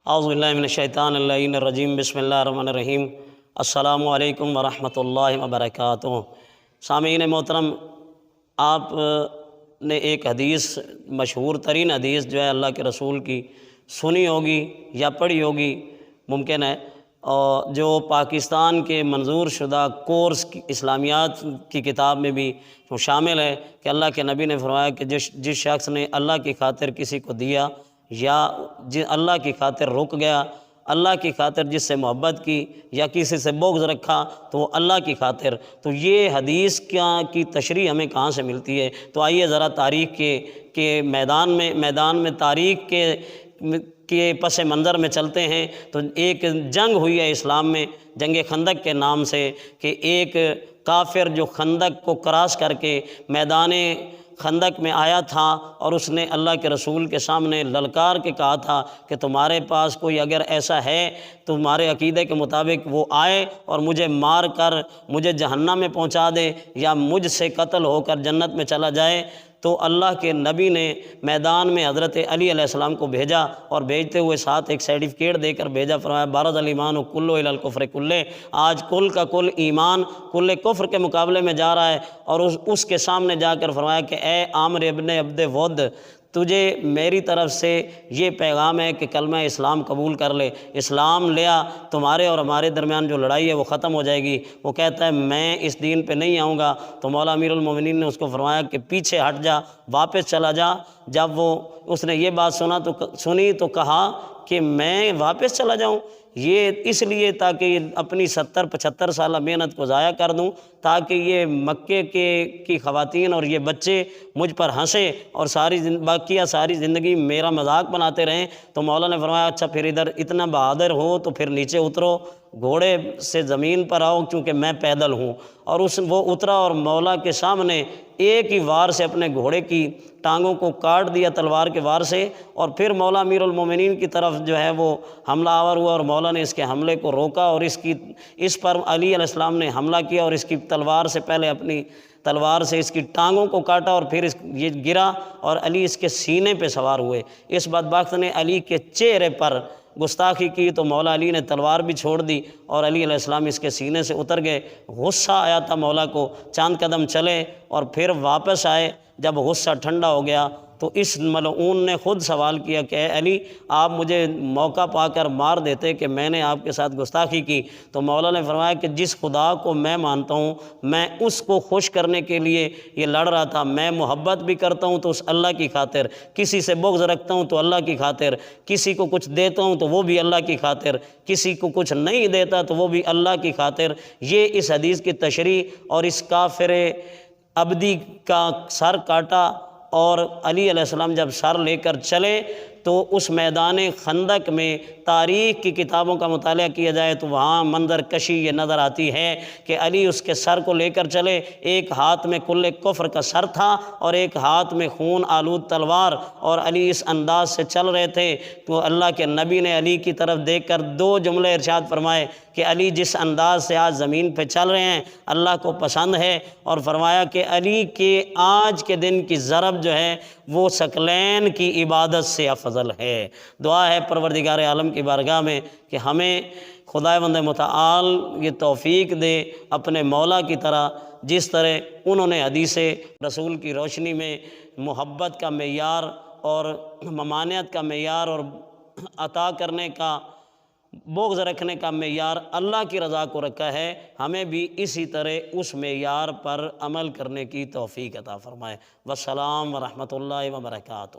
اعوذ باللہ من الشیطان اللعین الرجیم، بسم اللہ الرحمن الرحیم۔ السلام علیکم ورحمۃ اللہ وبرکاتہ۔ سامعین محترم، آپ نے ایک حدیث، مشہور ترین حدیث جو ہے اللہ کے رسول کی، سنی ہوگی یا پڑھی ہوگی ممکن ہے، اور جو پاکستان کے منظور شدہ کورس اسلامیات کی کتاب میں بھی شامل ہے کہ اللہ کے نبی نے فرمایا کہ جس شخص نے اللہ کی خاطر کسی کو دیا یا اللہ کی خاطر رک گیا، اللہ کی خاطر جس سے محبت کی یا کسی سے بغض رکھا تو وہ اللہ کی خاطر۔ تو یہ حدیث کی تشریح ہمیں کہاں سے ملتی ہے؟ تو آئیے ذرا تاریخ کے میدان میں تاریخ کے پس منظر میں چلتے ہیں۔ تو ایک جنگ ہوئی ہے اسلام میں، جنگ خندق کے نام سے، کہ ایک کافر جو خندق کو کراس کر کے میدان خندق میں آیا تھا، اور اس نے اللہ کے رسول کے سامنے للکار کے کہا تھا کہ تمہارے پاس کوئی اگر ایسا ہے تمہارے عقیدے کے مطابق، وہ آئے اور مجھے مار کر مجھے جہنم میں پہنچا دے یا مجھ سے قتل ہو کر جنت میں چلا جائے۔ تو اللہ کے نبی نے میدان میں حضرت علی علیہ السلام کو بھیجا، اور بھیجتے ہوئے ساتھ ایک سرٹیفکیٹ دے کر بھیجا، فرمایا بارز الایمان کلو الی الکفر کلے، آج کل کا کل ایمان کل کفر کے مقابلے میں جا رہا ہے۔ اور اس کے سامنے جا کر فرمایا کہ اے عامر ابن عبد ود، تجھے میری طرف سے یہ پیغام ہے کہ کلمہ اسلام قبول کر لے، اسلام لیا، تمہارے اور ہمارے درمیان جو لڑائی ہے وہ ختم ہو جائے گی۔ وہ کہتا ہے میں اس دین پہ نہیں آؤں گا۔ تو مولا امیر المومنین نے اس کو فرمایا کہ پیچھے ہٹ جا، واپس چلا جا۔ جب اس نے یہ بات سنی تو کہا کہ میں واپس چلا جاؤں، یہ اس لیے تاکہ اپنی 70-75 سالہ محنت کو ضائع کر دوں، تاکہ یہ مکے کی خواتین اور یہ بچے مجھ پر ہنسے اور باقیہ ساری زندگی میرا مذاق بناتے رہیں۔ تو مولا نے فرمایا اچھا پھر ادھر اتنا بہادر ہو تو پھر نیچے اترو، گھوڑے سے زمین پر آؤ، چونکہ میں پیدل ہوں۔ اور وہ اترا اور مولا کے سامنے ایک ہی وار سے اپنے گھوڑے کی ٹانگوں کو کاٹ دیا تلوار کے وار سے، اور پھر مولا امیر المومنین کی طرف جو ہے وہ حملہ آور ہوا، اور مولا نے اس کے حملے کو روکا، اور اس پر علی علیہ السلام نے حملہ کیا، اور اس کی تلوار سے پہلے اپنی تلوار سے اس کی ٹانگوں کو کاٹا، اور پھر یہ گرا اور علی اس کے سینے پہ سوار ہوئے۔ اس بدبخت نے علی کے چہرے پر گستاخی کی تو مولا علی نے تلوار بھی چھوڑ دی، اور علی علیہ السلام اس کے سینے سے اتر گئے۔ غصہ آیا تھا مولا کو، چند قدم چلے اور پھر واپس آئے۔ جب غصہ ٹھنڈا ہو گیا تو اس ملعون نے خود سوال کیا کہ اے علی، آپ مجھے موقع پا کر مار دیتے کہ میں نے آپ کے ساتھ گستاخی کی۔ تو مولا نے فرمایا کہ جس خدا کو میں مانتا ہوں میں اس کو خوش کرنے کے لیے یہ لڑ رہا تھا۔ میں محبت بھی کرتا ہوں تو اس اللہ کی خاطر، کسی سے بغض رکھتا ہوں تو اللہ کی خاطر، کسی کو کچھ دیتا ہوں تو وہ بھی اللہ کی خاطر، کسی کو کچھ نہیں دیتا تو وہ بھی اللہ کی خاطر۔ یہ اس حدیث کی تشریح، اور اس کافر ابدی کا سر کاٹا، اور علی علیہ السلام جب سر لے کر چلے تو اس میدان خندق میں تاریخ کی کتابوں کا مطالعہ کیا جائے تو وہاں منظر کشی یہ نظر آتی ہے کہ علی اس کے سر کو لے کر چلے، ایک ہاتھ میں کل کفر کا سر تھا اور ایک ہاتھ میں خون آلود تلوار، اور علی اس انداز سے چل رہے تھے۔ تو اللہ کے نبی نے علی کی طرف دیکھ کر دو جملے ارشاد فرمائے کہ علی جس انداز سے آج زمین پہ چل رہے ہیں اللہ کو پسند ہے، اور فرمایا کہ علی کے آج کے دن کی ضرب جو ہے وہ ثقلین کی عبادت سے افضل ہے۔ دعا ہے پروردگار عالم کی بارگاہ میں کہ ہمیں خداوند متعال یہ توفیق دے اپنے مولا کی طرح، جس طرح انہوں نے حدیث رسول کی روشنی میں محبت کا معیار اور ممانعت کا معیار اور عطا کرنے کا، بغض رکھنے کا معیار اللہ کی رضا کو رکھا ہے، ہمیں بھی اسی طرح اس معیار پر عمل کرنے کی توفیق عطا فرمائے۔ والسلام ورحمۃ اللہ وبرکاتہ۔